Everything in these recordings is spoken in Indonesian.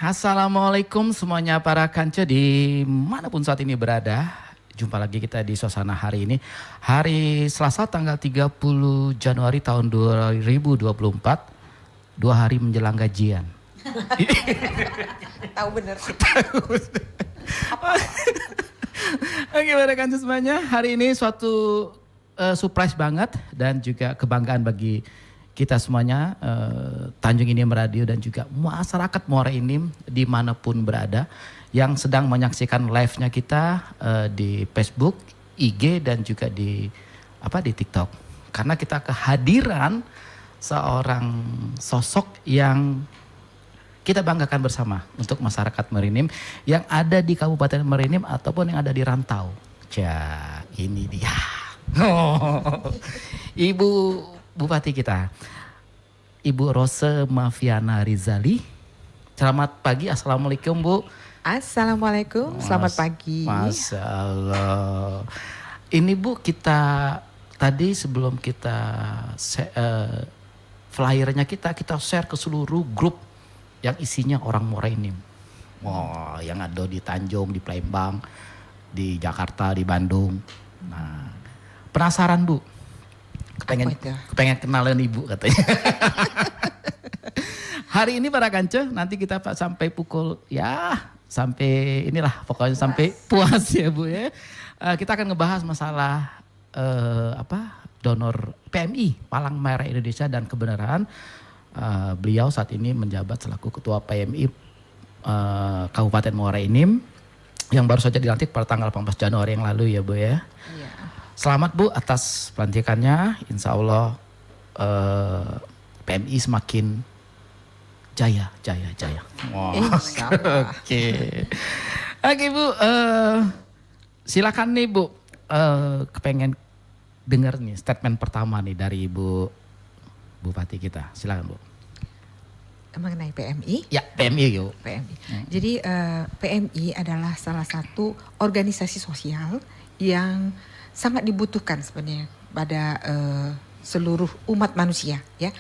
Assalamualaikum semuanya para kanca dimanapun saat ini berada. Jumpa lagi kita di suasana hari ini. Hari Selasa tanggal 30 Januari tahun 2024. 2 hari menjelang gajian. Tahu bener. Oke para kanca semuanya. Hari ini suatu surprise banget dan juga kebanggaan bagi kita semuanya, Tanjung Inim Radio dan juga masyarakat Muara Enim dimanapun berada yang sedang menyaksikan live-nya kita di Facebook, IG dan juga di TikTok. Karena kita kehadiran seorang sosok yang kita banggakan bersama untuk masyarakat Merinim yang ada di Kabupaten Merinim ataupun yang ada di rantau. Ini dia. Ibu Bupati kita, Ibu Rose Mafiana Rizali. Selamat pagi, Assalamualaikum Bu. Assalamualaikum, selamat pagi. Masya Allah. Ini Bu, kita tadi sebelum kita flyernya kita share ke seluruh grup yang isinya orang Muara Enim. Wah, yang ada di Tanjung, di Palembang, di Jakarta, di Bandung. Nah, penasaran Bu? Kepengen kenalan Ibu katanya. Hari ini para kanca nanti kita sampai pukul sampai inilah pokoknya sampai puas ya Bu ya. Kita akan ngebahas masalah donor PMI Palang Merah Indonesia dan kebenaran beliau saat ini menjabat selaku Ketua PMI Kabupaten Muara Enim yang baru saja dilantik pada tanggal 18 Januari yang lalu ya Bu ya. Iya. Selamat Bu atas pelantikannya, insya Allah PMI semakin jaya. Wow. Insya Allah. Oke Bu, silakan nih Bu, kepengen dengar nih statement pertama nih dari Ibu Bupati kita, silakan Bu. Mengenai PMI? Ya PMI yuk. PMI. Jadi PMI adalah salah satu organisasi sosial yang sangat dibutuhkan sebenarnya pada seluruh umat manusia ya.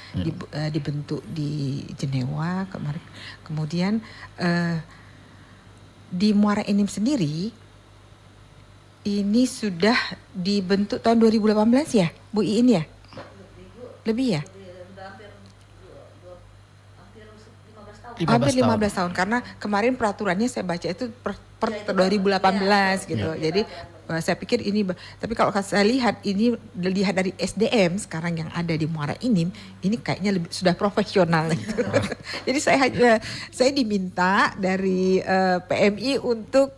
Dibentuk di Jenewa kemarin, kemudian di Muara Enim sendiri ini sudah dibentuk tahun 2018 ya Bu Iin ya? Lebih ya? Hampir 15 tahun karena kemarin peraturannya saya baca itu per 2018 gitu. Jadi saya pikir ini, tapi kalau saya lihat dari SDM sekarang yang ada di Muara Enim ini kayaknya sudah profesional gitu. Jadi saya diminta dari PMI untuk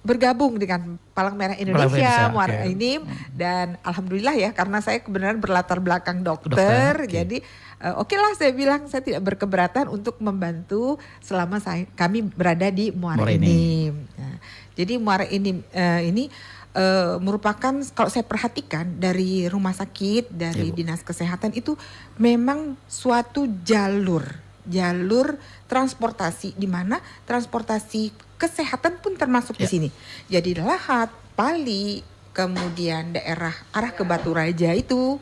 bergabung dengan Palang Merah Indonesia Muara Enim dan alhamdulillah ya karena saya kebenaran berlatar belakang dokter. Jadi oke lah saya bilang saya tidak berkeberatan untuk membantu selama kami berada di Muara Enim. Nah, jadi Muara Enim ini merupakan kalau saya perhatikan dari rumah sakit, dari dinas kesehatan itu memang suatu jalur transportasi di mana transportasi kesehatan pun termasuk di sini. Jadi Lahat, Pali, kemudian daerah arah ke Batu Raja itu,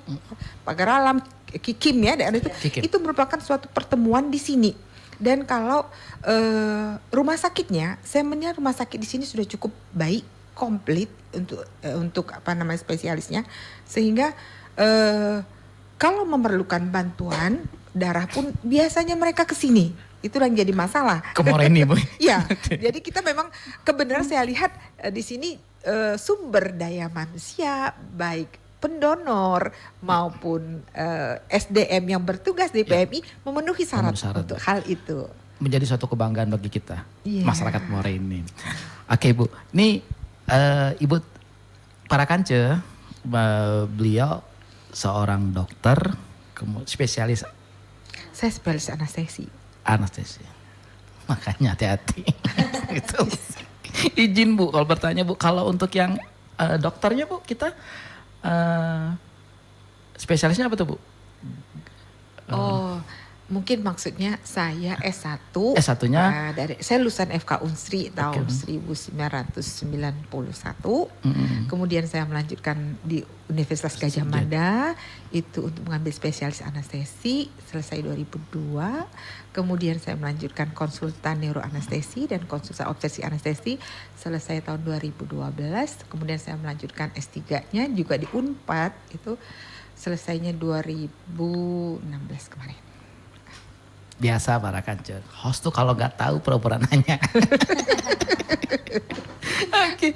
Pagar Alam, Kikim ya daerah itu merupakan suatu pertemuan di sini. Dan kalau rumah sakitnya, saya melihat rumah sakit di sini sudah cukup baik, komplit untuk spesialisnya, sehingga kalau memerlukan bantuan darah pun biasanya mereka ke sini. Itu yang jadi masalah. Ke Muara Enim Bu. Iya. Jadi kita memang kebenaran saya lihat di sini sumber daya manusia baik pendonor maupun SDM yang bertugas di PMI memenuhi syarat untuk hal itu. Menjadi suatu kebanggaan bagi kita masyarakat Muara Enim. Oke Bu, nih Ibu para kanca, beliau seorang dokter spesialis. Saya spesialis anestesi. Makanya hati-hati. Gitu. Izin Bu, kalau bertanya Bu, kalau untuk yang dokternya Bu, kita spesialisnya apa tuh Bu? Mungkin maksudnya saya S1. S1-nya? Saya lulusan FK Unsri tahun 1991. Kemudian saya melanjutkan di Universitas Gadjah Mada itu untuk mengambil spesialis anestesi, selesai 2002. Kemudian saya melanjutkan konsultan neuroanestesi dan konsultan obsesi anestesi, selesai tahun 2012. Kemudian saya melanjutkan S3-nya juga di Unpad, itu selesainya 2016 kemarin. Biasa para kancur. Host tuh kalau nggak tahu pura-pura nanya. Oke.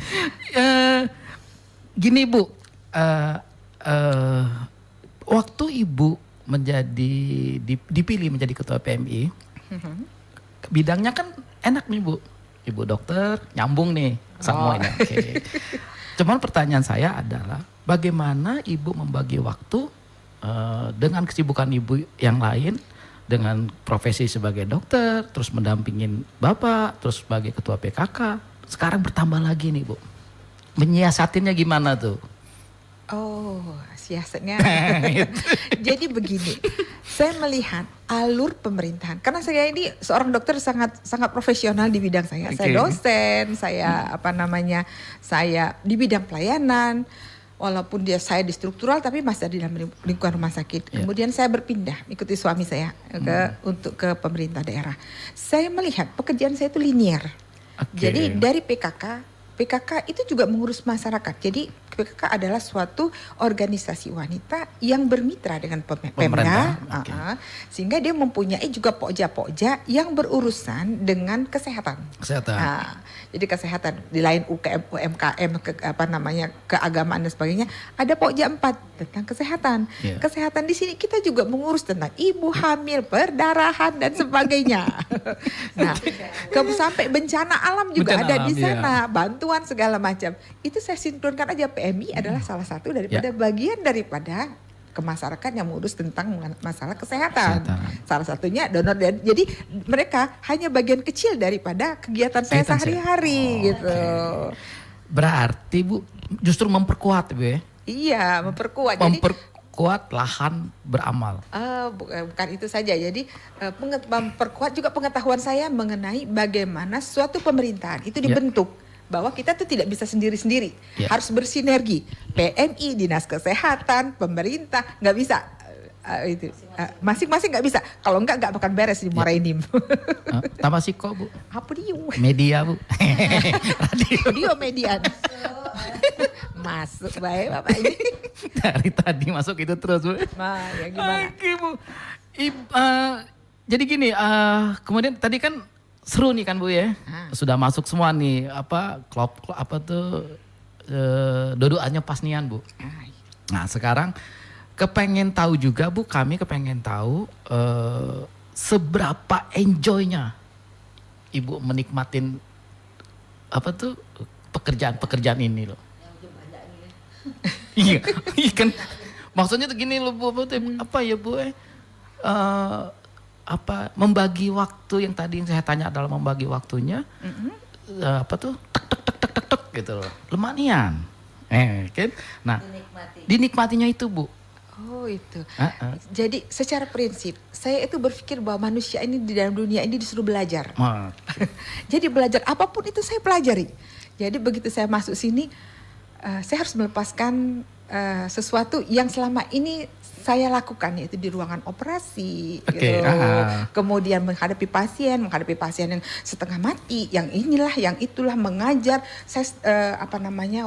Gini Bu, waktu Ibu dipilih menjadi ketua PMI, bidangnya kan enak nih Bu. Ibu dokter, nyambung nih semua ini. Okay. Cuman pertanyaan saya adalah bagaimana Ibu membagi waktu dengan kesibukan Ibu yang lain, dengan profesi sebagai dokter, terus mendampingin Bapak, terus sebagai ketua PKK. Sekarang bertambah lagi nih Bu. Menyiasatinnya gimana tuh? Oh, siasatnya. Jadi begini, saya melihat alur pemerintahan. Karena saya ini seorang dokter sangat profesional di bidang saya. Saya dosen, saya saya di bidang pelayanan. Walaupun saya di struktural tapi masih ada di dalam lingkungan rumah sakit. Kemudian saya berpindah ikuti suami saya untuk ke pemerintah daerah. Saya melihat pekerjaan saya itu linear. Jadi dari PKK itu juga mengurus masyarakat. Jadi PKK adalah suatu organisasi wanita yang bermitra dengan Pemda, sehingga dia mempunyai juga pokja-pokja yang berurusan dengan kesehatan. Jadi kesehatan di lain UMKM, keagamaan dan sebagainya, ada pokja 4 tentang kesehatan. Kesehatan di sini kita juga mengurus tentang ibu hamil, perdarahan dan sebagainya. Nah, sampai bencana alam juga ada di sana, bantuan segala macam. Itu saya sinkronkan aja. PMI adalah salah satu daripada bagian daripada ke masyarakat yang mengurus tentang masalah kesehatan. Salah satunya donor. Jadi mereka hanya bagian kecil daripada kegiatan saya sehari-hari gitu. Berarti Bu justru memperkuat Bu ya? Iya, memperkuat. Memperkuat lahan beramal. Bukan itu saja. Jadi memperkuat juga pengetahuan saya mengenai bagaimana suatu pemerintahan itu dibentuk. Bahwa kita tuh tidak bisa sendiri-sendiri, harus bersinergi. PMI, Dinas Kesehatan, pemerintah, nggak bisa. Masing-masing nggak bisa. Kalau nggak bakal beres di Muara Enim. Tambah siko Bu. Apa dia? Media Bu. Radio median. Masuk baik Bapak ini. Dari tadi masuk itu terus Bu. Nah, ya gimana? Oke Bu. Jadi gini, kemudian tadi kan seru nih kan Bu ya, sudah masuk semua nih klub dodoannya pas nian Bu. Nah sekarang kepengen tahu juga Bu, kami kepengen tahu seberapa enjoynya Ibu menikmatin pekerjaan ini loh. Iya kan, maksudnya tuh gini loh Bu, membagi waktu yang tadi yang saya tanya adalah membagi waktunya, tek gitu loh, lemanian, kan? Nah, dinikmatinya itu Bu. Oh itu. Jadi secara prinsip saya itu berpikir bahwa manusia ini di dalam dunia ini disuruh belajar. Jadi belajar apapun itu saya pelajari. Jadi begitu saya masuk sini, saya harus melepaskan sesuatu yang selama ini saya lakukan, yaitu di ruangan operasi, gitu. Kemudian menghadapi pasien yang setengah mati, yang inilah, yang itulah, mengajar. Saya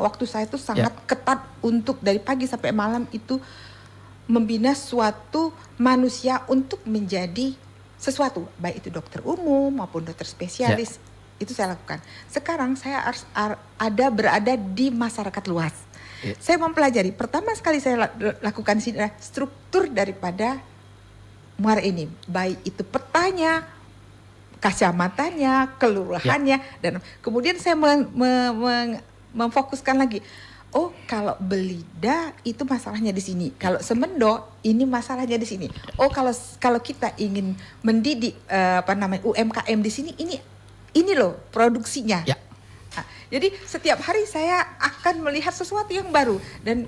waktu saya itu sangat ketat untuk dari pagi sampai malam itu membina suatu manusia untuk menjadi sesuatu, baik itu dokter umum maupun dokter spesialis. Itu saya lakukan. Sekarang saya harus berada di masyarakat luas. Saya mempelajari, pertama sekali saya lakukan di sini adalah struktur daripada Muara Enim, baik itu petanya, kacamatanya, kelurahannya, dan kemudian saya memfokuskan lagi. Oh, kalau Belida itu masalahnya di sini. Kalau Semendo ini masalahnya di sini. Oh, kalau kita ingin mendidik UMKM di sini, ini loh produksinya. Jadi setiap hari saya akan melihat sesuatu yang baru dan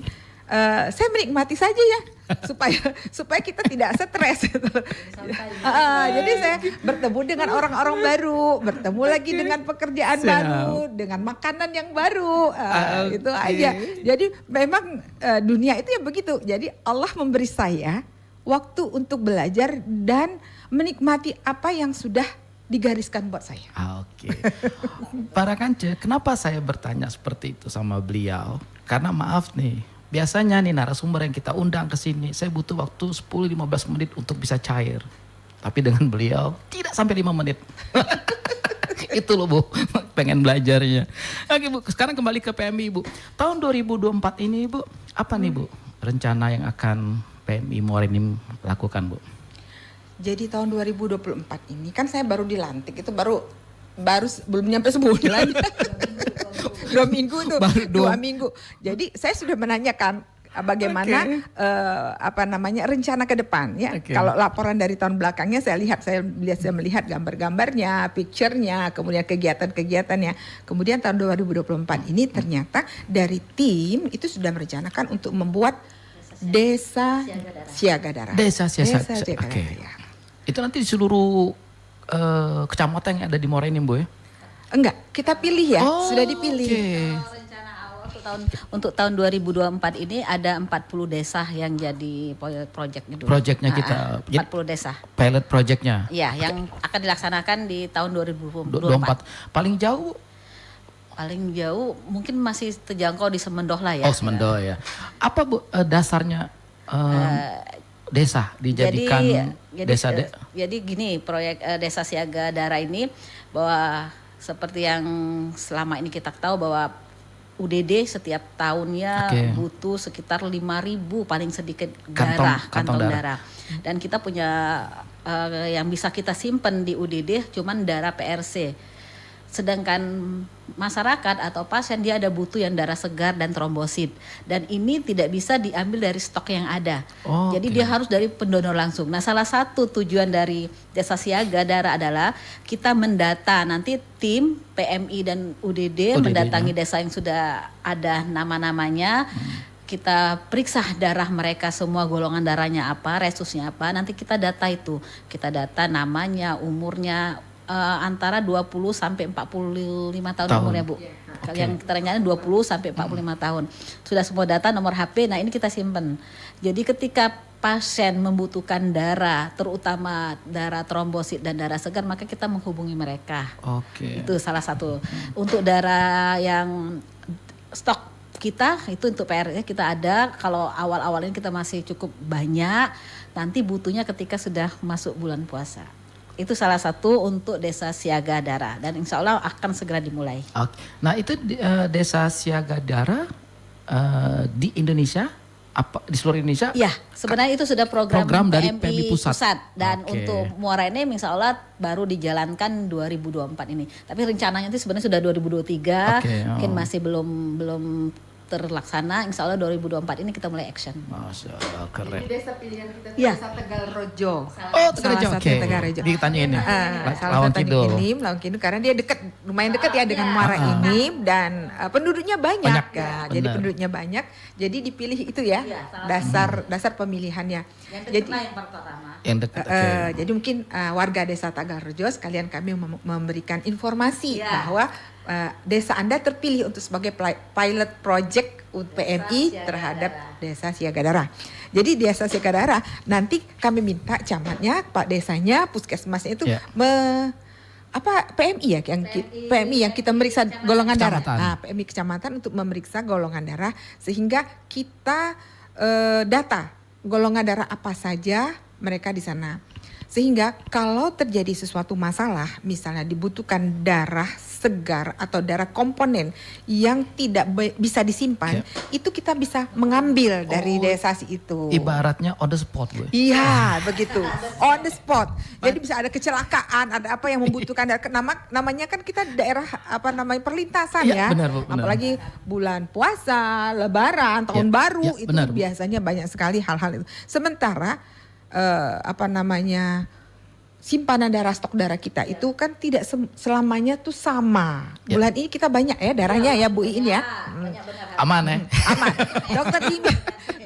saya menikmati saja ya. supaya kita tidak stres gitu. Jadi saya bertemu dengan orang-orang baru, bertemu lagi dengan pekerjaan baru, dengan makanan yang baru, itu aja. Jadi memang dunia itu ya begitu. Jadi Allah memberi saya waktu untuk belajar dan menikmati apa yang sudah digariskan buat saya. Oke. Para Kance, kenapa saya bertanya seperti itu sama beliau? Karena maaf nih, biasanya nih narasumber yang kita undang ke sini, saya butuh waktu 10-15 menit untuk bisa cair. Tapi dengan beliau tidak sampai 5 menit. Itu loh Bu, pengen belajarnya. Oke Bu, sekarang kembali ke PMI Bu. Tahun 2024 ini Bu, apa nih Bu rencana yang akan PMI Muara Enim lakukan Bu? Jadi tahun 2024 ini kan saya baru dilantik, itu baru belum nyampe sebulan. 2 minggu tuh, Baru 2 minggu. Jadi saya sudah menanyakan bagaimana rencana ke depan ya. Kalau laporan dari tahun belakangnya saya melihat gambar-gambarnya, picture-nya, kemudian kegiatan-kegiatannya. Kemudian tahun 2024 ini ternyata dari tim itu sudah merencanakan untuk membuat Desa Siaga Darah. Desa Siaga Darah. Oke. Itu nanti di seluruh kecamatan yang ada di Muara Enim Bu ya? Enggak, kita pilih ya, sudah dipilih. Rencana awal untuk tahun 2024 ini ada 40 desa yang jadi proyeknya dulu. Proyeknya kita. 40 desa. Pilot proyeknya. Iya, yang akan dilaksanakan di tahun 2024. Paling jauh? Paling jauh mungkin masih terjangkau di Semendoh lah ya. Oh Semendoh ya. Apa Bu dasarnya desa dijadikan desa? Jadi gini, proyek Desa Siaga Darah ini bahwa seperti yang selama ini kita tahu bahwa UDD setiap tahunnya butuh sekitar 5.000 paling sedikit kantong darah. Dan kita punya yang bisa kita simpan di UDD cuman darah PRC. Sedangkan masyarakat atau pasien dia ada butuh yang darah segar dan trombosit. Dan ini tidak bisa diambil dari stok yang ada. Jadi dia harus dari pendonor langsung. Nah, salah satu tujuan dari Desa Siaga Darah adalah kita mendata, nanti tim PMI dan UDD mendatangi desa yang sudah ada nama-namanya. Kita periksa darah mereka, semua golongan darahnya apa, resusnya apa. Nanti kita data itu. Kita data namanya, umurnya, antara 20 sampai 45 tahun umurnya Bu. Yang kita rencanain 20 sampai 45 tahun. Sudah semua data, nomor HP, nah ini kita simpen. Jadi ketika pasien membutuhkan darah, terutama darah trombosit dan darah segar, maka kita menghubungi mereka. Itu salah satu. Untuk darah yang stok kita, itu untuk PR kita ada. Kalau awal-awal ini kita masih cukup banyak, nanti butuhnya ketika sudah masuk bulan puasa. Itu salah satu untuk Desa Siaga Darah dan insya Allah akan segera dimulai. Nah itu Desa Siaga Darah di Indonesia, apa di seluruh Indonesia? Ya, sebenarnya itu sudah program dari PMI pusat dan untuk Muara Enim insya Allah baru dijalankan 2024 ini. Tapi rencananya itu sebenarnya sudah 2023, mungkin masih belum terlaksana. Insya Allah 2024 ini kita mulai action. Masya Allah, keren. Ini desa pilihan kita Desa Tegal Rejo. Tegal Rejo. Tegal Rejo. Ditanya ini. Salah satu Lawang Kidul, karena dia lumayan dekat ya dengan Muara Enim dan penduduknya banyak. Jadi penduduknya banyak. Jadi dipilih itu ya, dasar pemilihannya. Yang pertama. Yang dekat. Jadi mungkin warga Desa Tegal Rejo sekalian kami memberikan informasi bahwa desa Anda terpilih untuk sebagai pilot project PMI terhadap Desa Siaga Darah. Jadi Desa Siaga Darah nanti kami minta camatnya, Pak Desanya, puskesmasnya itu PMI ya PMI yang kita meriksa golongan darah. Nah, PMI kecamatan untuk memeriksa golongan darah sehingga kita data golongan darah apa saja mereka di sana. Sehingga kalau terjadi sesuatu masalah, misalnya dibutuhkan darah segar atau darah komponen yang tidak bisa disimpan, itu kita bisa mengambil dari desa itu. Ibaratnya on the spot, Bu. Iya, begitu. On the spot. Jadi bisa ada kecelakaan, ada apa yang membutuhkan namanya kan kita daerah perlintasan ya. Benar, Bu, benar. Apalagi bulan puasa, lebaran, tahun baru itu benar, biasanya banyak sekali hal-hal itu. Sementara simpanan darah, stok darah kita itu kan tidak selamanya tuh sama. Bulan ini kita banyak ya darahnya ya Bu Iin ya. Aman ya. Aman. Dokter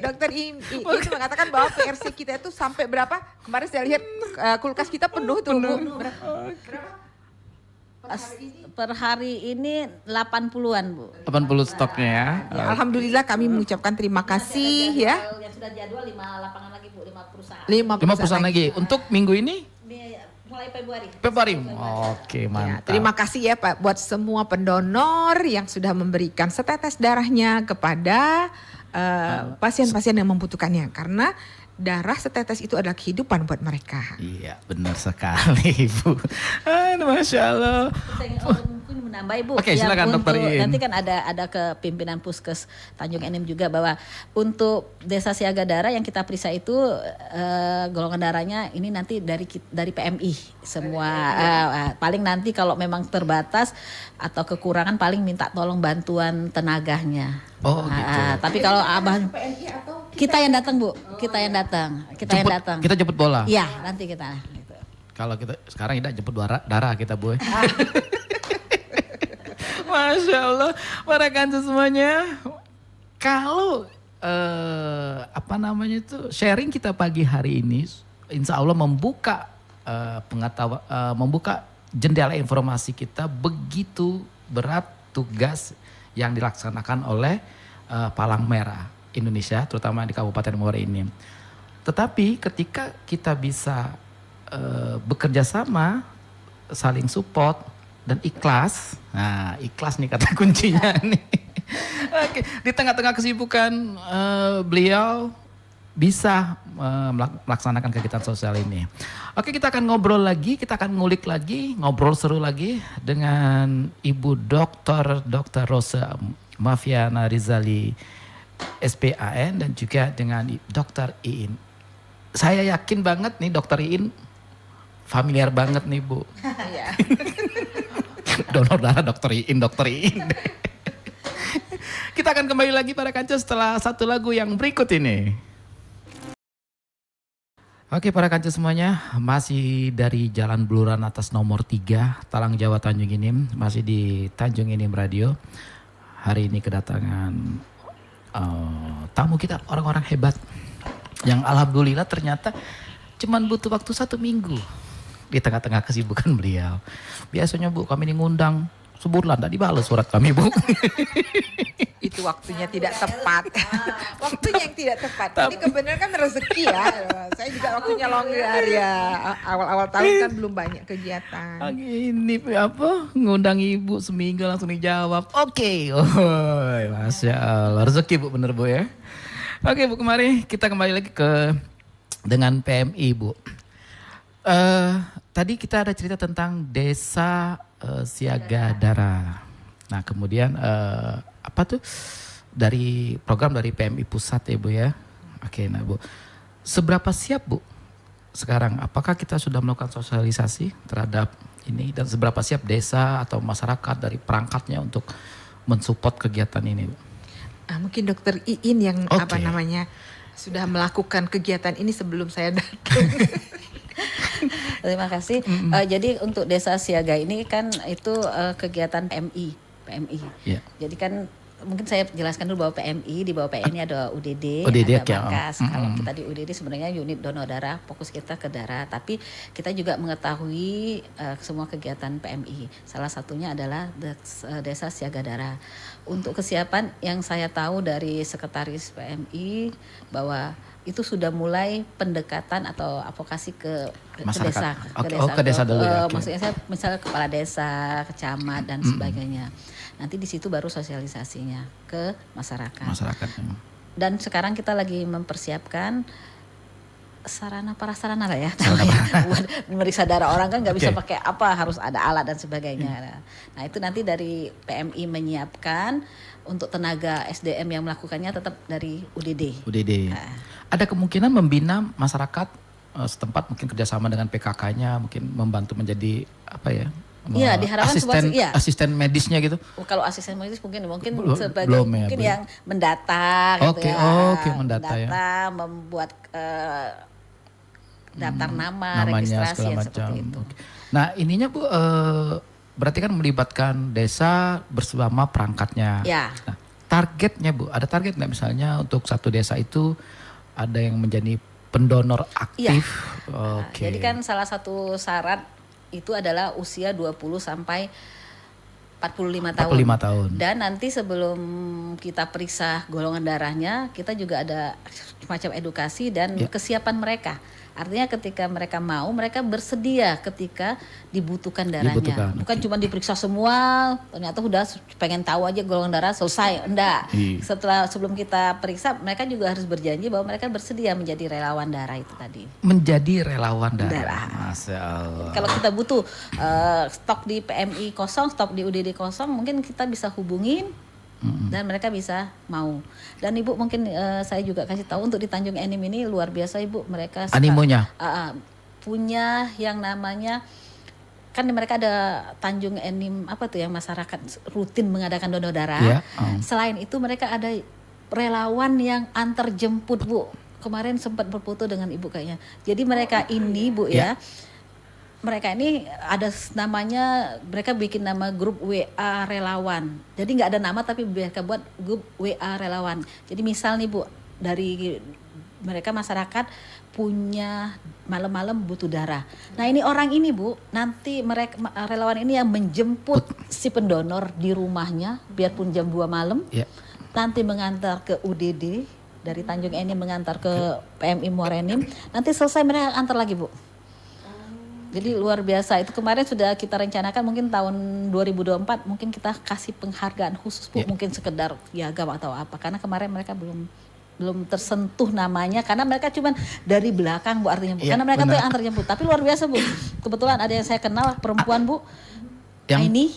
Dokter itu mengatakan bahwa PRC kita itu sampai berapa? Kemarin saya lihat kulkas kita penuh tuh Bu. Berapa? Per hari ini 80-an Bu. 80 stoknya ya. Ya, alhamdulillah kami mengucapkan terima kasih ya. Yang sudah jadwal 5 lapangan lagi Bu, 5 perusahaan. 5 perusahaan lagi. Untuk minggu ini? Mulai Februari. Oke, mantap. Ya, terima kasih ya Pak buat semua pendonor yang sudah memberikan setetes darahnya kepada pasien-pasien yang membutuhkannya, karena darah setetes itu adalah kehidupan buat mereka. Iya, benar sekali Ibu. Masya Allah. Mungkin menambah Ibu. Oke, silakan Dokter Iin. Nanti kan ada ke pimpinan Puskes Tanjung Enim juga bahwa untuk desa siaga darah yang kita periksa itu golongan darahnya ini nanti dari PMI semua. Paling nanti kalau memang terbatas atau kekurangan paling minta tolong bantuan tenaganya. Oh gitu. Tapi kalau abang kita yang datang Bu, kita yang datang. Kita jemput bola. Iya, nanti kita. Gitu. Kalau kita sekarang tidak jemput darah kita Bu. Masya Allah, para kanca semuanya. Kalau sharing kita pagi hari ini, insya Allah membuka membuka jendela informasi kita. Begitu berat tugas yang dilaksanakan oleh Palang Merah Indonesia, terutama di Kabupaten Muara ini. Tetapi ketika kita bisa bekerja sama, saling support dan ikhlas, nah ikhlas nih kata kuncinya nih. Oke, di tengah-tengah kesibukan beliau bisa melaksanakan kegiatan sosial ini. Oke, kita akan ngobrol lagi, kita akan ngulik lagi, ngobrol seru lagi dengan Ibu Dr. Rosa Mafiana Rizali SPAN dan juga dengan Dr. Iin. Saya yakin banget nih Dr. Iin familiar banget nih Bu. Donor darah Dr. Iin. Kita akan kembali lagi para kanca setelah satu lagu yang berikut ini. Oke para kanca semuanya, masih dari Jalan Buluran atas nomor 3, Talang Jawa Tanjung Enim, masih di Tanjung Enim Radio. Hari ini kedatangan tamu kita, orang-orang hebat yang alhamdulillah ternyata cuman butuh waktu 1 minggu di tengah-tengah kesibukan beliau. Biasanya Bu kami ngundang sebulan tak dibalas surat kami Bu. Itu waktunya tidak tepat. Waktunya yang tidak tepat. Ini kebenaran kan rezeki ya. Saya juga waktunya longgar ya. Awal-awal tahun kan belum banyak kegiatan. Ini apa? Ngundang Ibu seminggu langsung dijawab. Oke. Masya Allah. Rezeki Bu, bener Bu ya. Oke Bu, kita kembali lagi dengan PMI Bu. Tadi kita ada cerita tentang desa siaga darah. Nah kemudian apa tuh dari program dari PMI pusat ya Bu ya. Oke, nah Bu, seberapa siap Bu sekarang? Apakah kita sudah melakukan sosialisasi terhadap ini dan seberapa siap desa atau masyarakat dari perangkatnya untuk mensupport kegiatan ini Bu? Mungkin Dokter Iin yang sudah melakukan kegiatan ini sebelum saya datang. Terima kasih. Jadi untuk desa siaga ini kan itu kegiatan PMI. Yeah. Jadi kan mungkin saya jelaskan dulu bahwa PMI, di bawah PMI ada UDD ada Bangkas. Kalau kita di UDD sebenarnya unit donor darah, fokus kita ke darah. Tapi kita juga mengetahui semua kegiatan PMI. Salah satunya adalah desa siaga darah. Untuk kesiapan yang saya tahu dari sekretaris PMI bahwa itu sudah mulai pendekatan atau advokasi ke desa. Ke desa dulu ya. Maksudnya saya misalnya kepala desa, kecamat dan sebagainya. Nanti di situ baru sosialisasinya ke masyarakat. Dan sekarang kita lagi mempersiapkan sarana prasarana lah ya. Buat memeriksa darah orang kan nggak bisa pakai apa, harus ada alat dan sebagainya. Nah itu nanti dari PMI menyiapkan, untuk tenaga SDM yang melakukannya tetap dari UDD. Ada kemungkinan membina masyarakat setempat, mungkin kerjasama dengan PKK-nya, mungkin membantu menjadi apa ya? Iya, diharapkan asisten medisnya gitu. Kalau asisten medis mungkin sebagai yang mendata gitu mendata ya. Membuat daftar namanya, registrasi yang seperti itu. Nah, ininya Bu berarti kan melibatkan desa bersama perangkatnya. Ya. Nah, targetnya Bu, ada target nggak misalnya untuk satu desa itu ada yang menjadi pendonor aktif? Nah, jadi kan salah satu syarat itu adalah usia 20 sampai 45 tahun. Dan nanti sebelum kita periksa golongan darahnya, kita juga ada semacam edukasi dan kesiapan mereka. Artinya ketika mereka mau, mereka bersedia ketika dibutuhkan darahnya. Bukan cuma diperiksa semua, ternyata udah pengen tahu aja golongan darah selesai. Enggak. Sebelum kita periksa, mereka juga harus berjanji bahwa mereka bersedia menjadi relawan darah itu tadi. Menjadi relawan darah. Masya Allah. Kalau kita butuh stok di PMI kosong, stok di UDD kosong, mungkin kita bisa hubungin. Dan mereka bisa mau. Dan Ibu mungkin saya juga kasih tahu untuk di Tanjung Enim ini luar biasa Ibu, mereka animonya punya yang namanya, kan mereka ada Tanjung Enim apa tuh yang masyarakat rutin mengadakan donor darah. Selain itu mereka ada relawan yang antar jemput Bu. Kemarin sempat berfoto dengan Ibu kayaknya. Jadi mereka ini Bu ya. Mereka ini ada namanya, mereka bikin nama grup WA relawan. Jadi nggak ada nama tapi mereka buat grup WA relawan. Jadi misal nih Bu, dari mereka masyarakat punya malam-malam butuh darah. Nah ini orang ini Bu, nanti mereka relawan ini yang menjemput si pendonor di rumahnya, biarpun jam 2 malam. Nanti mengantar ke UDD, dari Tanjung Enim mengantar ke PMI Muara Enim. Nanti selesai mereka antar lagi Bu. Jadi luar biasa, itu kemarin sudah kita rencanakan mungkin tahun 2024 mungkin kita kasih penghargaan khusus Bu, mungkin sekedar piagam atau apa, karena kemarin mereka belum tersentuh namanya karena mereka cuman dari belakang Bu, artinya Bu, karena mereka tuh yang antar jemput. Tapi luar biasa Bu, kebetulan ada yang saya kenal perempuan Bu, ini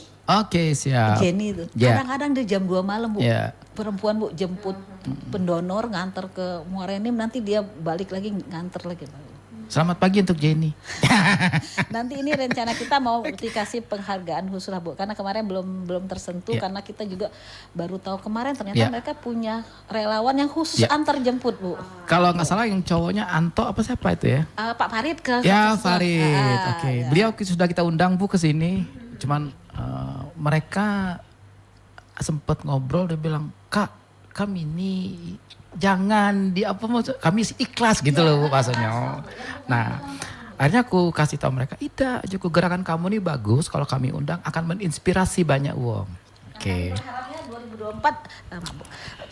siap. Jenny itu kadang-kadang di jam 2 malam Bu, perempuan Bu jemput pendonor nganter ke Muara Enim, nanti dia balik lagi nganter lagi. Selamat pagi untuk Jenny. Nanti ini rencana kita mau dikasih penghargaan khusus lah Bu, karena kemarin belum tersentuh karena kita juga baru tahu kemarin ternyata mereka punya relawan yang khusus antar jemput Bu. Kalau nggak salah yang cowoknya Anto apa siapa itu ya? Pak Farid Farid. Beliau sudah kita undang Bu ke sini. Cuman mereka sempat ngobrol, dia bilang, "Kak, kami ini jangan kami ikhlas gitu loh Bu maksudnya." Nah akhirnya aku kasih tahu mereka, "Ida, Joko, gerakan kamu nih bagus, kalau kami undang akan menginspirasi banyak uang." Harapnya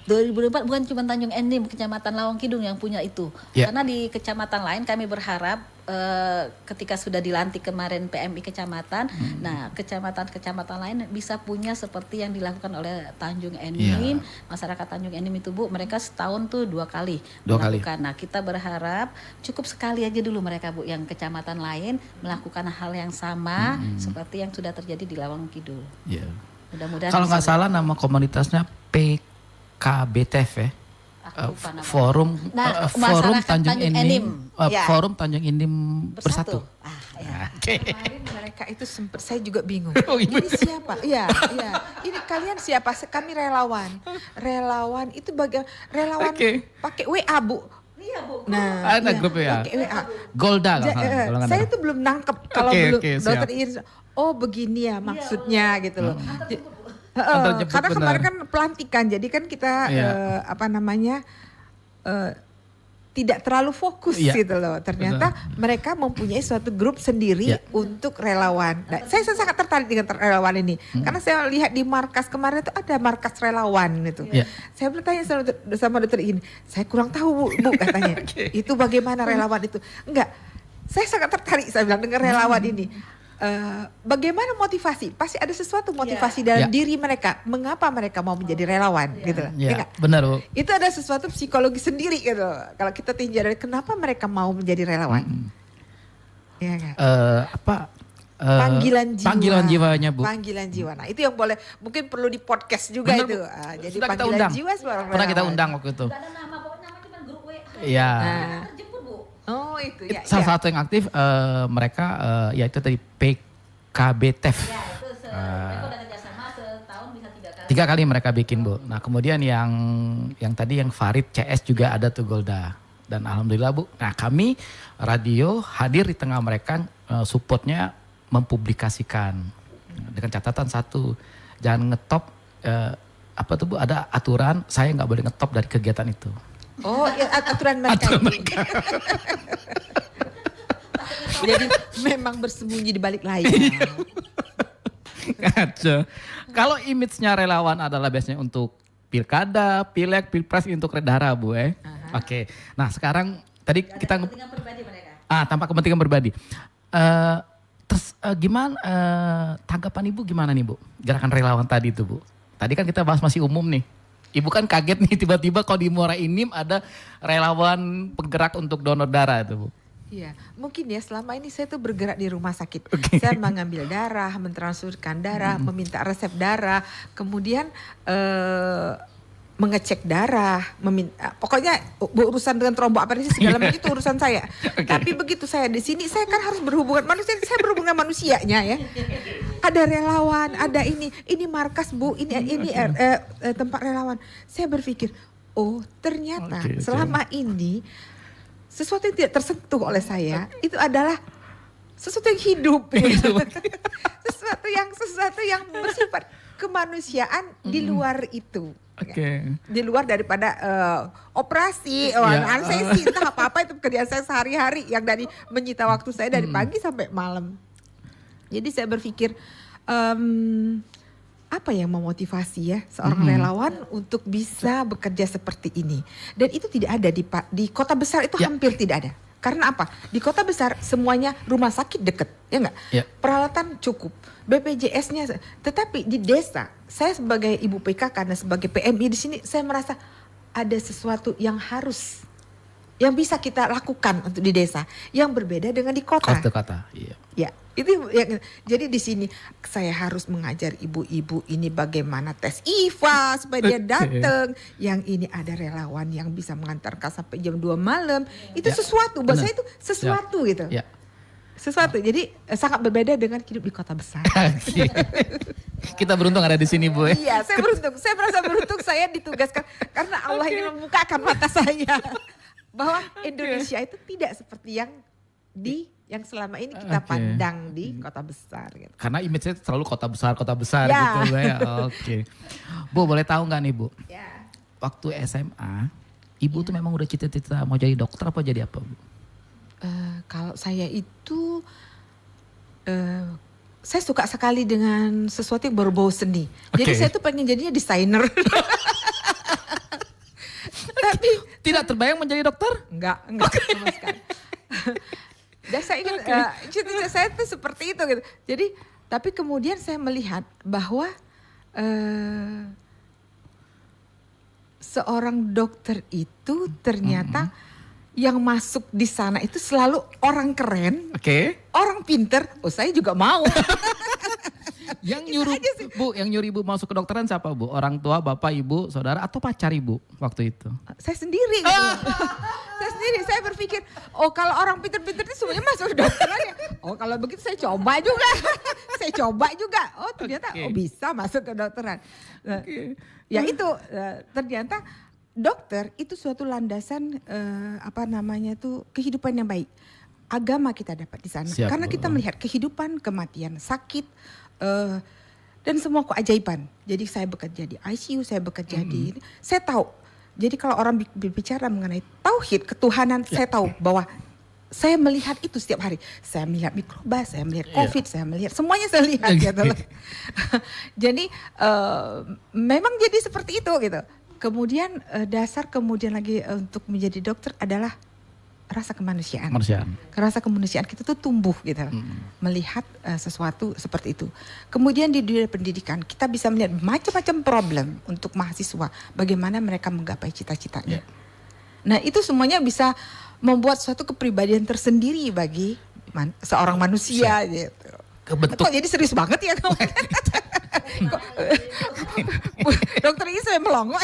2024 bukan cuma Tanjung Enim, Kecamatan Lawang Kidung yang punya itu. Karena di kecamatan lain kami berharap ketika sudah dilantik kemarin PMI kecamatan, nah kecamatan-kecamatan lain bisa punya seperti yang dilakukan oleh Tanjung Enim. Masyarakat Tanjung Enim itu Bu, mereka setahun tuh 2 kali melakukan. Nah kita berharap cukup sekali aja dulu mereka Bu, yang kecamatan lain melakukan hal yang sama seperti yang sudah terjadi di Lawang Kidul. Mudah-mudahan kalau nggak salah nama komunitasnya PKBTF ya. Forum Tanjung Enim, Forum Tanjung Enim Bersatu. Kemarin mereka itu sempat, saya juga bingung. Ini siapa? Ini kalian siapa? Kami relawan. Relawan itu relawan pakai WA Bu. Iya Bu. Nah, ada grup ya. Pakai WA. Golda saya itu belum nangkep kalau belum Dokter Iris. Oh begini ya maksudnya gitu loh. Karena kemarin kan pelantikan, jadi kan kita tidak terlalu fokus gitu loh. Ternyata mereka mempunyai suatu grup sendiri untuk relawan. Nah, saya sangat tertarik dengan relawan ini karena saya lihat di markas kemarin itu ada markas relawan itu. Saya bertanya sama dokter ini, saya kurang tahu Bu katanya. Itu bagaimana relawan itu? Enggak, saya sangat tertarik saya bilang dengan relawan ini. Bagaimana motivasi? Pasti ada sesuatu motivasi dalam diri mereka. Mengapa mereka mau menjadi relawan gitu? Benar Bu. Itu ada sesuatu psikologi sendiri gitu. Kalau kita tinjau dari kenapa mereka mau menjadi relawan. Panggilan jiwanya Bu. Panggilan jiwa. Nah itu yang boleh mungkin perlu di podcast juga itu. Jadi sudah panggilan jiwa seorang relawan. Pernah kita undang waktu itu. Gak ada nama, pokoknya nama cuma grup WA. Iya. Terjemput Bu. Oh itu ya. Salah satu yang aktif mereka yaitu tadi PKBTF. Itu mereka udah kerjasama setahun bisa 3 kali. 3 kali mereka bikin Bu. Nah kemudian yang tadi yang Farid CS juga ada tuh Golda. Dan alhamdulillah Bu. Nah kami radio hadir di tengah mereka, supportnya mempublikasikan dengan catatan satu, jangan ngetop apa tuh Bu, ada aturan saya nggak boleh ngetop dari kegiatan itu. Oh, ya, aturan mereka. Jadi memang bersembunyi di balik layar. Ngaco. Kalau image-nya relawan adalah biasanya untuk pilkada, pileg, pilpres untuk redara Bu Oke. Nah sekarang tadi kita kepentingan pribadi mereka. tanpa kepentingan pribadi. Terus gimana tanggapan Ibu gimana nih Bu? Gerakan relawan tadi itu Bu. Tadi kan kita bahas masih umum nih. Ibu kan kaget nih tiba-tiba kalau di Muara Enim ada relawan penggerak untuk donor darah itu Bu. Iya, mungkin ya selama ini saya tuh bergerak di rumah sakit. Okay. Saya mengambil darah, mentransfusikan darah, meminta resep darah, kemudian mengecek darah, pokoknya urusan dengan tromboaparesis segala macam itu urusan saya. Okay. Tapi begitu saya di sini, saya kan harus berhubungan manusia, saya berhubungan manusianya ya. Ada relawan, ada ini markas Bu, ini tempat relawan. Saya berpikir, oh ternyata selama ini sesuatu yang tidak tersentuh oleh saya itu adalah sesuatu yang hidup, sesuatu yang bersifat kemanusiaan di luar itu. Di luar daripada operasi, anestesi, entah apa-apa itu pekerjaan saya sehari-hari yang dari menyita waktu saya dari pagi sampai malam. Jadi saya berpikir apa yang memotivasi ya seorang relawan untuk bisa bekerja seperti ini. Dan itu tidak ada di kota besar itu hampir tidak ada. Karena apa? Di kota besar semuanya rumah sakit dekat, ya enggak? Peralatan cukup, BPJS-nya. Tetapi di desa, saya sebagai ibu PKK dan sebagai PMI di sini, saya merasa ada sesuatu yang yang bisa kita lakukan untuk di desa, yang berbeda dengan di kota. Kota, iya. Ya, itu ya, jadi di sini saya harus mengajar ibu-ibu ini bagaimana tes IVA supaya dia datang. Yang ini ada relawan yang bisa mengantarkan sampai jam 2 malam. Itu sesuatu, buat saya itu sesuatu gitu. Ya. Sesuatu. Jadi sangat berbeda dengan hidup di kota besar. Kita beruntung ada di sini Bu. Iya, saya beruntung. Saya merasa beruntung saya ditugaskan karena Allah ingin membukakan mata saya bahwa Indonesia itu tidak seperti yang selama ini kita pandang di kota besar gitu. Karena image-nya selalu kota besar gitu ya. Bu, boleh tahu nggak nih Bu? Ya. Waktu SMA, Ibu tuh memang udah cita-cita mau jadi dokter apa jadi apa Bu? Kalau saya itu saya suka sekali dengan sesuatu yang berbau seni. Jadi saya tuh pengen jadinya desainer. Tapi tidak terbayang menjadi dokter? Enggak sama sekali. Dan saya ingin cita-cita saya tuh seperti itu gitu. Jadi tapi kemudian saya melihat bahwa seorang dokter itu ternyata yang masuk di sana itu selalu orang keren, orang pinter. Oh saya juga mau. Yang nyuruh Bu, yang nyuruh Ibu masuk ke dokteran siapa Bu? Orang tua, bapak, ibu, saudara atau pacar Ibu waktu itu? Saya sendiri. Saya sendiri, saya berpikir, oh kalau orang pinter-pinter itu semuanya masuk ke dokteran ya. Oh kalau begitu saya coba juga. Oh ternyata bisa masuk ke dokteran. Ya itu ternyata dokter itu suatu landasan kehidupan yang baik. Agama kita dapat di sana. Karena kita melihat kehidupan, kematian, sakit, dan semua keajaiban. Jadi saya bekerja di ICU, saya bekerja di ini. Saya tahu. Jadi kalau orang berbicara mengenai tauhid, ketuhanan, saya tahu bahwa saya melihat itu setiap hari. Saya melihat mikroba, saya melihat COVID, saya melihat semuanya saya lihat gitu loh. Jadi memang jadi seperti itu gitu. Kemudian dasar kemudian lagi untuk menjadi dokter adalah rasa kemanusiaan. Rasa kemanusiaan kita tuh tumbuh gitu. Melihat sesuatu seperti itu. Kemudian di dunia pendidikan kita bisa melihat macam-macam problem untuk mahasiswa. Bagaimana mereka menggapai cita-citanya. Nah itu semuanya bisa membuat suatu kepribadian tersendiri bagi seorang manusia gitu. Kok jadi serius banget ya kamu? Dokter ini saya melongo.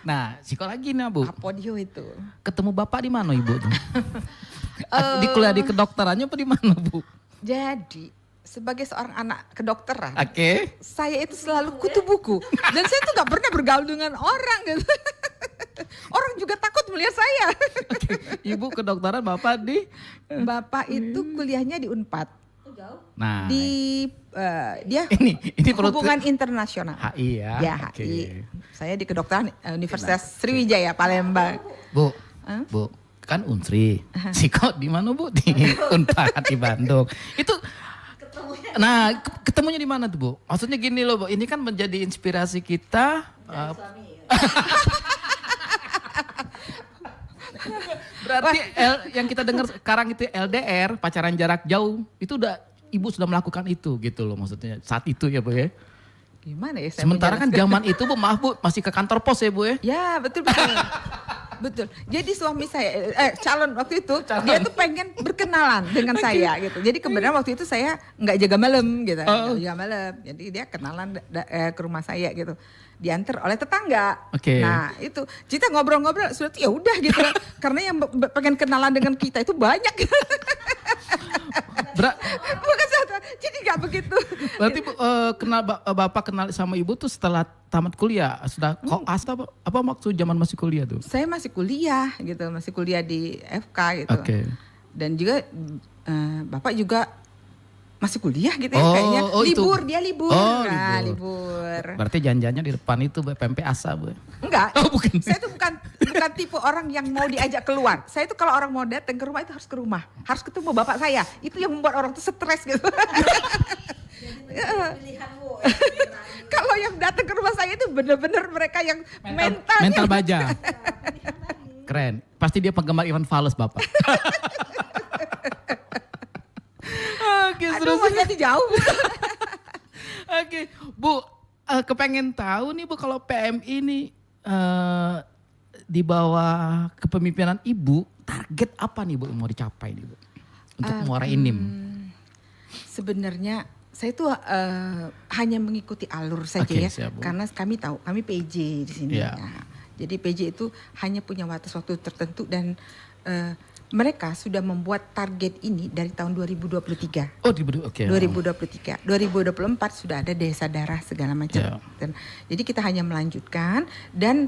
Nah, psikologi nih Bu. Apodio itu. Ketemu Bapak di mana Ibu tuh? Di kuliah di kedokterannya apa di mana Bu? Jadi sebagai seorang anak kedokteran, saya itu selalu kutu buku dan saya tuh nggak pernah bergaul dengan orang gitu. Orang juga takut melihat saya. Ibu kedokteran, Bapak di? Bapak itu kuliahnya di Unpad. Nah, dia ini hubungan internasional. HI ya. Ya, HI. Saya di kedokteran Universitas Sriwijaya Palembang. Bu, Bu, kan Unsri. Siko di mana Bu? Di Unpad di Bandung. Itu ketemunya di mana tuh Bu? Maksudnya gini loh Bu, ini kan menjadi inspirasi kita. Berarti yang kita dengar sekarang itu LDR, pacaran jarak jauh, itu ibu sudah melakukan itu gitu loh maksudnya saat itu ya Bu ya. Gimana ya saya Sementara kan zaman itu Bu, maaf Bu, masih ke kantor pos ya Bu ya. Ya betul. Betul. Jadi suami saya, calon waktu itu, dia tuh pengen berkenalan dengan saya gitu. Jadi kebenaran waktu itu saya nggak jaga malam gitu, nggak jaga malam. Jadi dia kenalan ke rumah saya gitu. Diantar oleh tetangga. Nah itu kita ngobrol-ngobrol sudah ya udah gitu. Karena yang pengen kenalan dengan kita itu banyak. Bukan satu, jadi nggak begitu. Berarti Bapak kenal sama Ibu tuh setelah tamat kuliah, sudah koas apa maksud zaman masih kuliah tuh? Saya masih kuliah gitu, masih kuliah di FK gitu. Dan juga Bapak juga masih kuliah gitu ya kayaknya. Libur, dia libur. Libur. Berarti janjiannya di depan itu PMP Asa Bu. Enggak. Bukan. Saya tuh bukan tipe orang yang mau diajak keluar. Saya tuh kalau orang mau datang ke rumah itu harus ke rumah. Harus ketemu bapak saya. Itu yang membuat orang tuh stres gitu. Kalau yang datang ke rumah saya itu benar-benar mereka yang mental baja. Keren. Pasti dia penggemar Iwan Fals Bapak. Aduh, mau jadi jauh. Oke, Bu, kepengen tahu nih Bu, kalau PMI ini di bawah kepemimpinan Ibu, target apa nih Bu yang mau dicapai nih Bu untuk Muara Enim? Sebenarnya saya tuh hanya mengikuti alur saja ya, karena kami tahu kami PJ di sini. Nah, jadi PJ itu hanya punya batas waktu tertentu dan mereka sudah membuat target ini dari tahun 2023. 2023. 2024 sudah ada desa darah segala macam. Jadi kita hanya melanjutkan dan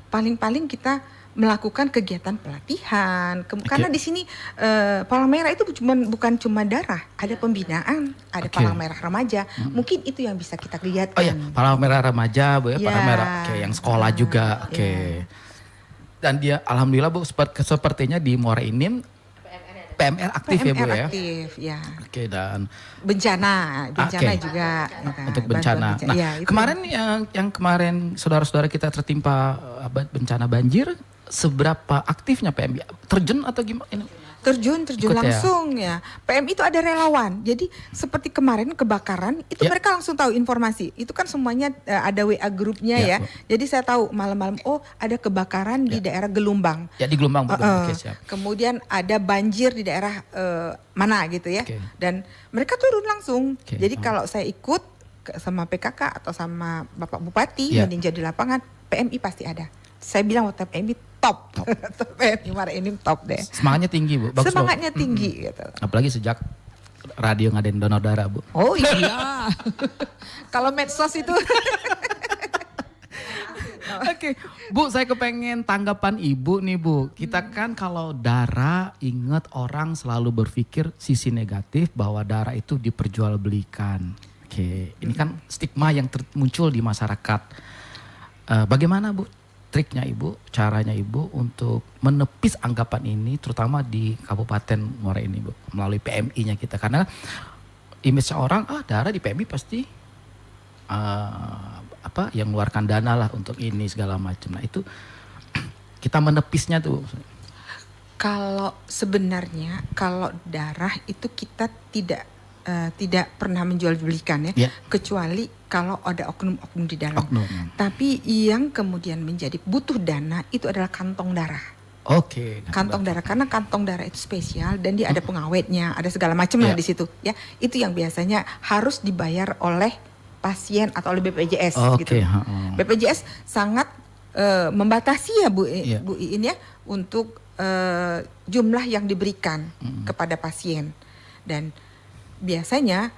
paling-paling kita melakukan kegiatan pelatihan. Karena di sini Palang Merah itu bukan cuma darah, ada pembinaan, ada Palang Merah remaja. Mungkin itu yang bisa kita lihat. Palang Merah remaja Bu ya, Palang Merah yang sekolah juga. Dan dia alhamdulillah Bu sepertinya di Muara Enim PMR aktif ya Bu ya. Aktif ya. Dan bencana juga. Untuk bencana. Nah kemarin yang kemarin saudara-saudara kita tertimpa bencana banjir, seberapa aktifnya PMI? Terjun atau gimana? Terjun langsung ya. PMI itu ada relawan. Jadi seperti kemarin kebakaran itu mereka langsung tahu informasi. Itu kan semuanya ada WA grupnya ya. Jadi saya tahu malam-malam ada kebakaran di daerah Gelombang. Ya di Gelombang betul. Siap. Kemudian ada banjir di daerah mana gitu ya. Dan mereka turun langsung. Jadi kalau saya ikut sama PKK atau sama Bapak Bupati meninjau di lapangan, PMI pasti ada. Saya bilang waktu PMI top. PMI Muara Enim top deh. Semangatnya tinggi Bu. Bagus semangatnya tinggi gitu. Apalagi sejak radio ngadain donor darah Bu. Oh iya. Kalau medsos itu. Oke, Bu, saya kepengen tanggapan Ibu nih Bu. Kita kan kalau darah ingat orang selalu berpikir sisi negatif bahwa darah itu diperjualbelikan. Ini kan stigma yang muncul di masyarakat. Bagaimana Bu triknya Ibu, caranya Ibu untuk menepis anggapan ini terutama di Kabupaten Muara ini Bu, melalui PMI-nya kita. Karena image orang darah di PMI pasti yang mengeluarkan dana lah untuk ini segala macam. Nah itu kita menepisnya tuh. Kalau sebenarnya kalau darah itu kita tidak pernah menjual-belikan ya, kecuali kalau ada oknum-oknum di dalam. Tapi yang kemudian menjadi butuh dana itu adalah kantong darah. Kantong darah, karena kantong darah itu spesial dan dia ada pengawetnya, ada segala macam lah di situ ya. Itu yang biasanya harus dibayar oleh pasien atau oleh BPJS gitu. BPJS sangat membatasi ya Bu Iin ya untuk jumlah yang diberikan kepada pasien. Dan biasanya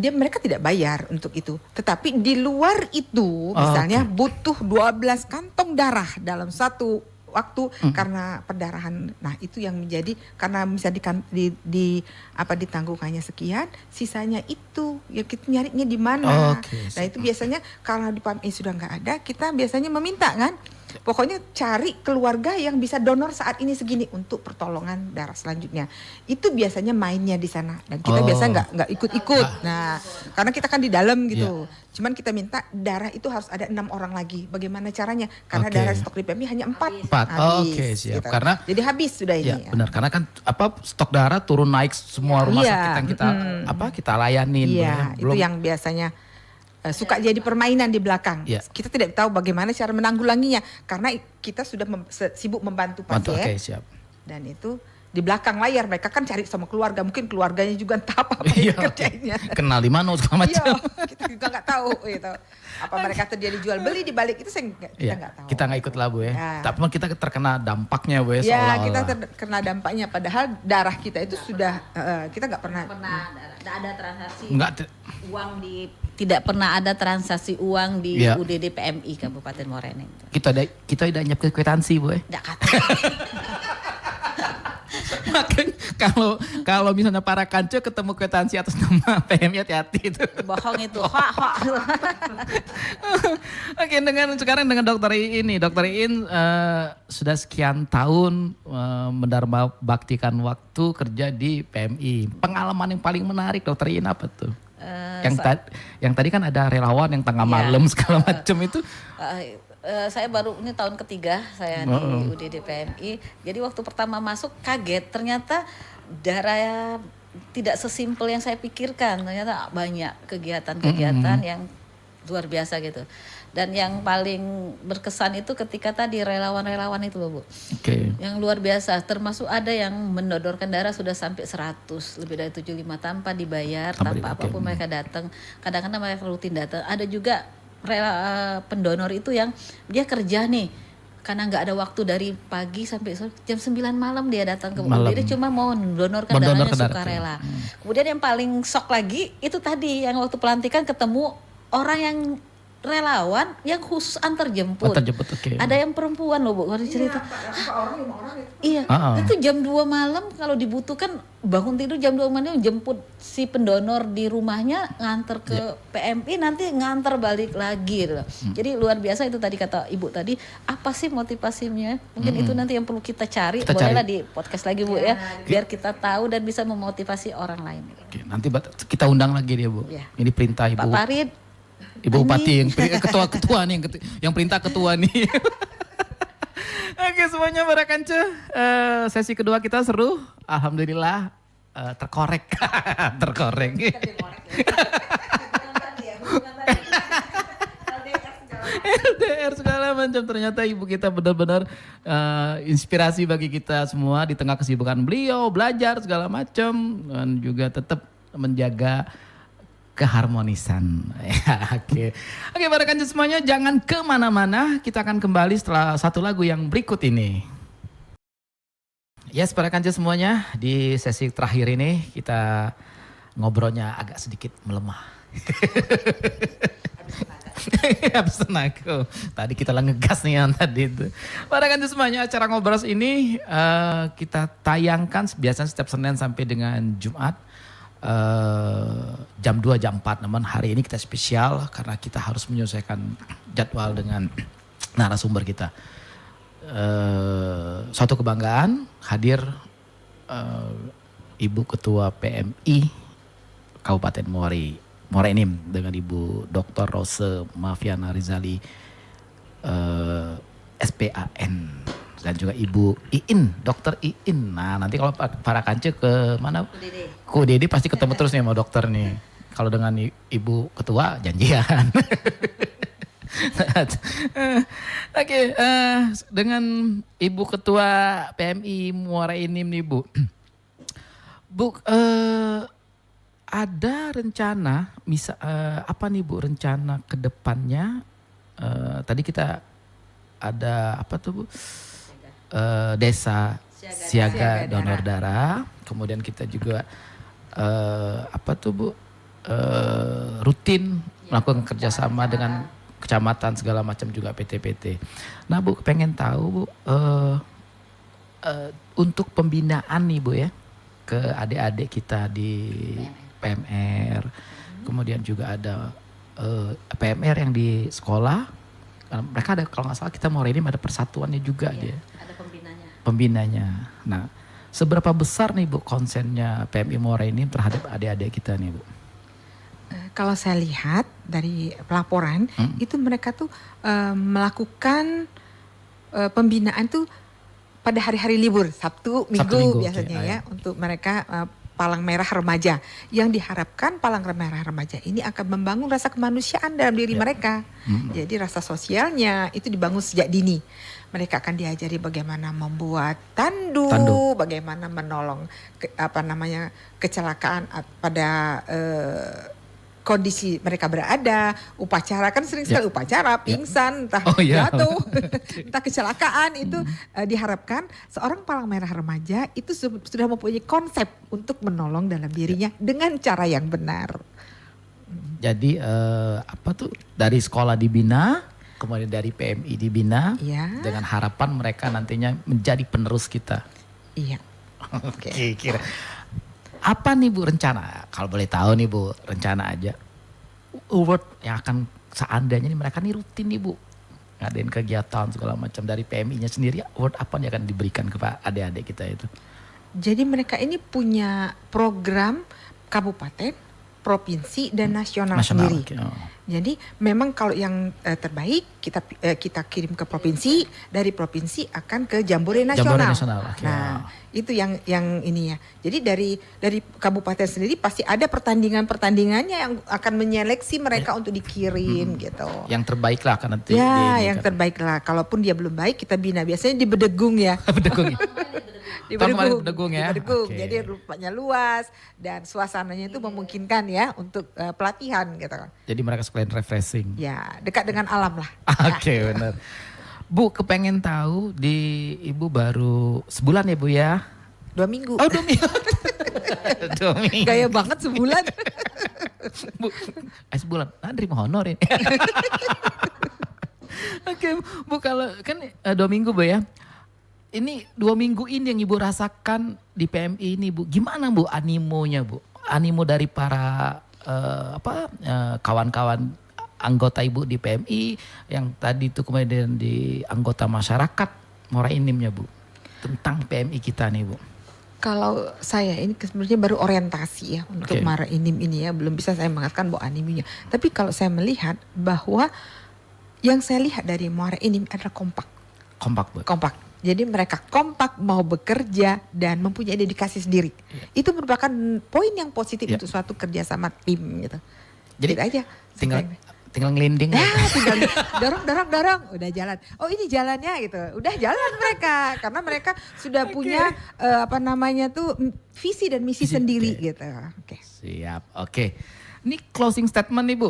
mereka tidak bayar untuk itu. Tetapi di luar itu misalnya butuh 12 kantong darah dalam satu waktu karena perdarahan. Nah, itu yang menjadi karena bisa ditanggungannya sekian, sisanya itu ya kita nyarinya di mana. Nah, itu biasanya kalau di PAMI sudah nggak ada, kita biasanya meminta kan. Pokoknya cari keluarga yang bisa donor saat ini segini untuk pertolongan darah selanjutnya. Itu biasanya mainnya di sana dan kita biasa nggak ikut-ikut. Nah, karena kita kan di dalam gitu. Cuman kita minta darah itu harus ada 6 orang lagi. Bagaimana caranya? Karena darah stok di PMI hanya 4. Siap. Gitu. Karena jadi habis sudah ini. Benar. Karena kan stok darah turun naik semua rumah sakit yang kita layanin. Itu yang biasanya suka jadi permainan di belakang. Kita tidak tahu bagaimana cara menanggulanginya karena kita sudah sibuk membantu pasien. Dan itu di belakang layar mereka kan cari sama keluarga, mungkin keluarganya juga entah apa kerjanya. Kenal di mana segala macam. Kita juga nggak tahu gitu. Apa mereka terjadi jual beli di balik itu kita nggak tahu. Kita nggak ikut lah Bu ya. Tapi kita terkena dampaknya Bu ya. Kita terkena dampaknya padahal darah kita itu sudah kita nggak pernah ada transaksi uang tidak pernah ada transaksi uang di UDD PMI Kabupaten Morenin. Kita udah nyiapin kwitansi Bu ya. Nggak kata. Makanya kalau misalnya para kanco ketemu kwitansi atas nama PMI hati-hati itu. Bohong itu. Oke, sekarang dengan Dokter Iin Dokter Iin sudah sekian tahun mendharma baktikan waktu kerja di PMI. Pengalaman yang paling menarik Dokter Iin apa tuh? Yang tadi kan ada relawan yang tengah malam segala macam itu. Saya baru ini tahun ketiga saya di UDD PMI. Jadi waktu pertama masuk kaget ternyata darah tidak sesimpel yang saya pikirkan. Ternyata banyak kegiatan-kegiatan yang luar biasa gitu. Dan yang paling berkesan itu ketika tadi relawan-relawan itu loh Bu. Yang luar biasa, termasuk ada yang mendodorkan darah sudah sampai 100, lebih dari 75 tanpa dibayar, tanpa apapun mereka datang. Kadang-kadang mereka rutin datang. Ada juga pendonor itu yang dia kerja nih karena nggak ada waktu dari pagi sampai jam 9 malam dia datang ke UDD, dia cuma mau mendonorkan darahnya sukarela. Kemudian yang paling shock lagi itu tadi yang waktu pelantikan ketemu orang yang relawan yang khusus antar jemput. Ada yang perempuan loh Bu, kalau cerita. Itu jam 2 malam kalau dibutuhkan bangun tidur jam 2 malam jemput si pendonor di rumahnya nganter ke PMI nanti nganter balik lagi gitu. Jadi luar biasa itu tadi kata Ibu tadi, apa sih motivasinya? Mungkin itu nanti yang perlu kita cari. Bolehlah di podcast lagi Bu ya, biar kita tahu dan bisa memotivasi orang lain. Nanti kita undang lagi dia Bu. Ini perintah Ibu. Pak Farid. Ibu Bupati yang ketua nih yang perintah ketua nih. Oke semuanya para kanca, sesi kedua kita seru. Alhamdulillah terkorek. LDR segala macam, ternyata ibu kita benar-benar inspirasi bagi kita semua di tengah kesibukan beliau, belajar segala macam dan juga tetap menjaga keharmonisan. Oke, para kanjeng semuanya jangan kemana-mana. Kita akan kembali setelah satu lagu yang berikut ini. Yes, para kanjeng semuanya, di sesi terakhir ini kita ngobrolnya agak sedikit melemah. Habis tenaga. Tadi kita lagi ngegas nih yang tadi itu. Para kanjeng semuanya, acara ngobrol ini kita tayangkan biasanya setiap Senin sampai dengan Jumat. Jam 2 jam 4, namun hari ini kita spesial karena kita harus menyesuaikan jadwal dengan narasumber kita. Suatu kebanggaan hadir Ibu Ketua PMI Kabupaten Morenin dengan Ibu Dr. Rose Mafiana Rizali SPAN dan juga Ibu Iin, Dokter Iin. Nah nanti kalau para kance ke mana? Ke UDD pasti ketemu terus nih sama dokter nih. Kalau dengan Ibu Ketua janjian. Oke, dengan Ibu Ketua PMI Muara Enim nih Bu. Bu, ada rencana, apa nih Bu rencana ke depannya? Tadi kita ada apa tuh Bu? Desa siaga donor darah. Kemudian kita juga apa tuh Bu? Rutin melakukan kerjasama dengan kecamatan segala macam juga PT-PT. Nah Bu, pengen tahu Bu, untuk pembinaan nih Bu ya, ke adik-adik kita di PMR, kemudian juga ada PMR yang di sekolah. Mereka ada, kalau nggak salah kita mau ini ada persatuannya juga dia. Ada Pembinanya. Nah, seberapa besar nih Bu konsennya PMI Muara ini terhadap adik-adik kita nih Bu? Kalau saya lihat dari pelaporan itu mereka tuh melakukan pembinaan tuh pada hari-hari libur, Sabtu, Minggu biasanya ya, untuk mereka Palang Merah Remaja, yang diharapkan Palang Merah Remaja ini akan membangun rasa kemanusiaan dalam diri mereka. Jadi rasa sosialnya itu dibangun sejak dini. Mereka akan diajari bagaimana membuat tandu. Bagaimana menolong kecelakaan pada kondisi mereka berada, upacara kan sering sekali upacara, pingsan, entah jatuh, entah kecelakaan, itu diharapkan seorang Palang Merah Remaja itu sudah mempunyai konsep untuk menolong dalam dirinya dengan cara yang benar. Jadi dari sekolah dibina, kemudian dari PMI dibina, dengan harapan mereka nantinya menjadi penerus kita. Iya. Oke, kira. Apa nih Bu rencana? Kalau boleh tahu nih Bu, rencana aja. Award yang akan seandainya nih mereka nih rutin nih Bu, ngadain kegiatan segala macam dari PMI-nya sendiri, award apa yang akan diberikan ke adik-adik kita itu? Jadi mereka ini punya program kabupaten, provinsi dan nasional sendiri. Jadi memang kalau yang terbaik kita kirim ke provinsi, dari provinsi akan ke Jambore Nasional. Nah, itu yang ini ya. Jadi dari kabupaten sendiri pasti ada pertandingannya yang akan menyeleksi mereka untuk dikirim gitu. Yang terbaik lah kan nanti. Ya, yang terbaik lah. Kalaupun dia belum baik kita bina, biasanya di Bedegung ya. Bedegung. Di Bedegung ya. Jadi rupanya luas dan suasananya itu memungkinkan ya untuk pelatihan gitu. Jadi mereka sekalian refreshing. Ya, dekat dengan alam lah. Oke, benar. Bu, kepengen tahu di Ibu baru sebulan ya Bu ya? 2 minggu. Oh 2 minggu. 2 minggu. Gaya banget sebulan. Bu, sebulan. Nerima honor ini. Oke Bu, kalau kan 2 minggu Bu ya. Ini 2 minggu ini yang Ibu rasakan di PMI ini Bu. Gimana Bu animonya Bu? Animo dari para kawan-kawan anggota Ibu di PMI yang tadi itu kemudian di anggota masyarakat Muara Enim Bu, tentang PMI kita nih Bu. Kalau saya ini sebenarnya baru orientasi ya untuk Muara Enim ini ya, belum bisa saya mengatakan bahwa animenya. Tapi kalau saya melihat bahwa yang saya lihat dari Muara Enim adalah kompak. Bu. Jadi mereka kompak, mau bekerja dan mempunyai dedikasi sendiri. Itu merupakan poin yang positif untuk suatu kerjasama tim gitu. Jadi aja. Tinggal ngelinding. Tinggal dorong, udah jalan. Oh ini jalannya gitu, udah jalan mereka. Karena mereka sudah punya visi dan misi sendiri gitu. Siap, oke. Ini closing statement nih Bu.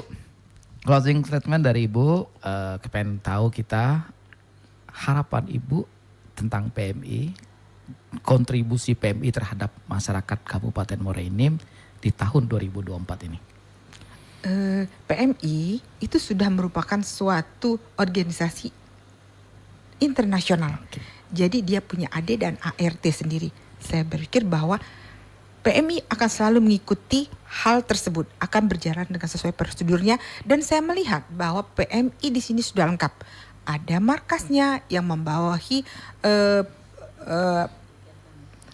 Closing statement dari Ibu, kepengen tahu kita harapan Ibu tentang PMI, kontribusi PMI terhadap masyarakat Kabupaten Muara Enim di tahun 2024 ini. PMI itu sudah merupakan suatu organisasi internasional. Jadi dia punya AD dan ART sendiri. Saya berpikir bahwa PMI akan selalu mengikuti hal tersebut, akan berjalan dengan sesuai prosedurnya, dan saya melihat bahwa PMI di sini sudah lengkap. Ada markasnya yang membawahi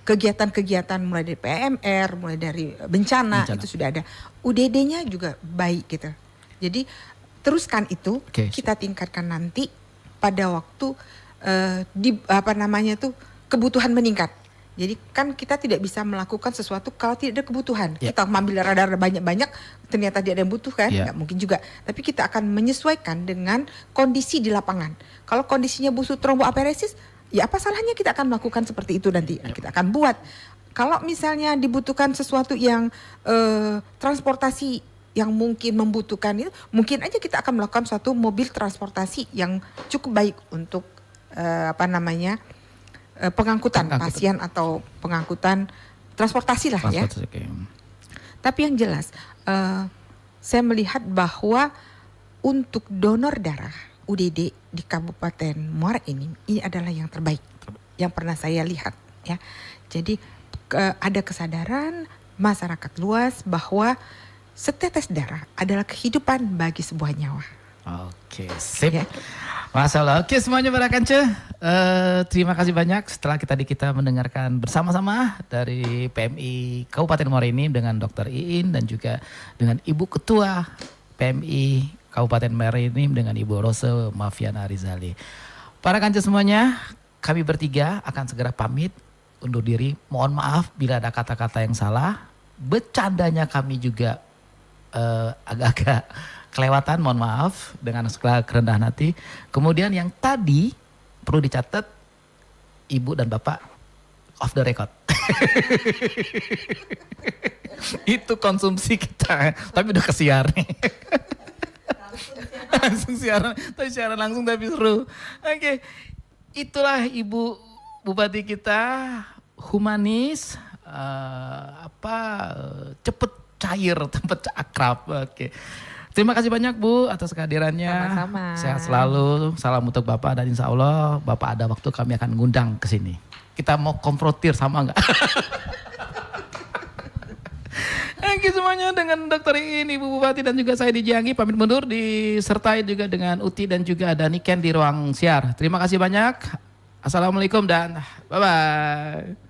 kegiatan-kegiatan mulai dari PMR, mulai dari bencana. Itu sudah ada. UDD-nya juga baik gitu. Jadi teruskan itu, kita tingkatkan nanti pada waktu kebutuhan meningkat. Jadi kan kita tidak bisa melakukan sesuatu kalau tidak ada kebutuhan. Kita mengambil radar banyak-banyak, ternyata tidak ada yang butuhkan, nggak mungkin juga. Tapi kita akan menyesuaikan dengan kondisi di lapangan. Kalau kondisinya butuh tromboaparesis, ya apa salahnya kita akan melakukan seperti itu nanti. Kita akan buat. Kalau misalnya dibutuhkan sesuatu yang transportasi yang mungkin membutuhkan itu, mungkin aja kita akan melakukan suatu mobil transportasi yang cukup baik untuk pengangkutan pasien atau pengangkutan transportasi lah ya. Tapi yang jelas saya melihat bahwa untuk donor darah UDD di Kabupaten Muara Enim ini adalah yang terbaik yang pernah saya lihat ya. Jadi ada kesadaran masyarakat luas bahwa setetes darah adalah kehidupan bagi sebuah nyawa. Oke, sip. Ya. Masalah. Oke semuanya para kanca, terima kasih banyak setelah kita mendengarkan bersama-sama dari PMI Kabupaten Muara Enim dengan Dr. Iin dan juga dengan Ibu Ketua PMI Kabupaten Muara Enim dengan Ibu Rose Mafiana Rizali. Para kanca semuanya, kami bertiga akan segera pamit undur diri. Mohon maaf bila ada kata-kata yang salah. Bercandanya kami juga agak-agak kelewatan, mohon maaf dengan segala kerendahan hati. Kemudian yang tadi perlu dicatat, Ibu dan Bapak off the record. Itu konsumsi kita, tapi udah kesiar nih. Langsung siaran, tapi siaran langsung tapi seru. Oke, itulah Ibu Bupati kita, humanis, cepet cair, cepet akrab. Oke. Terima kasih banyak Bu atas kehadirannya. Sama-sama. Sehat selalu. Salam untuk Bapak dan insya Allah Bapak ada waktu kami akan ngundang ke sini. Kita mau konfrontir sama enggak? Oke semuanya, dengan Dr. Iin, Ibu Bupati dan juga saya Didi Anggi pamit mundur, disertai juga dengan Uti dan juga ada Niken di ruang siar. Terima kasih banyak. Assalamualaikum dan bye-bye.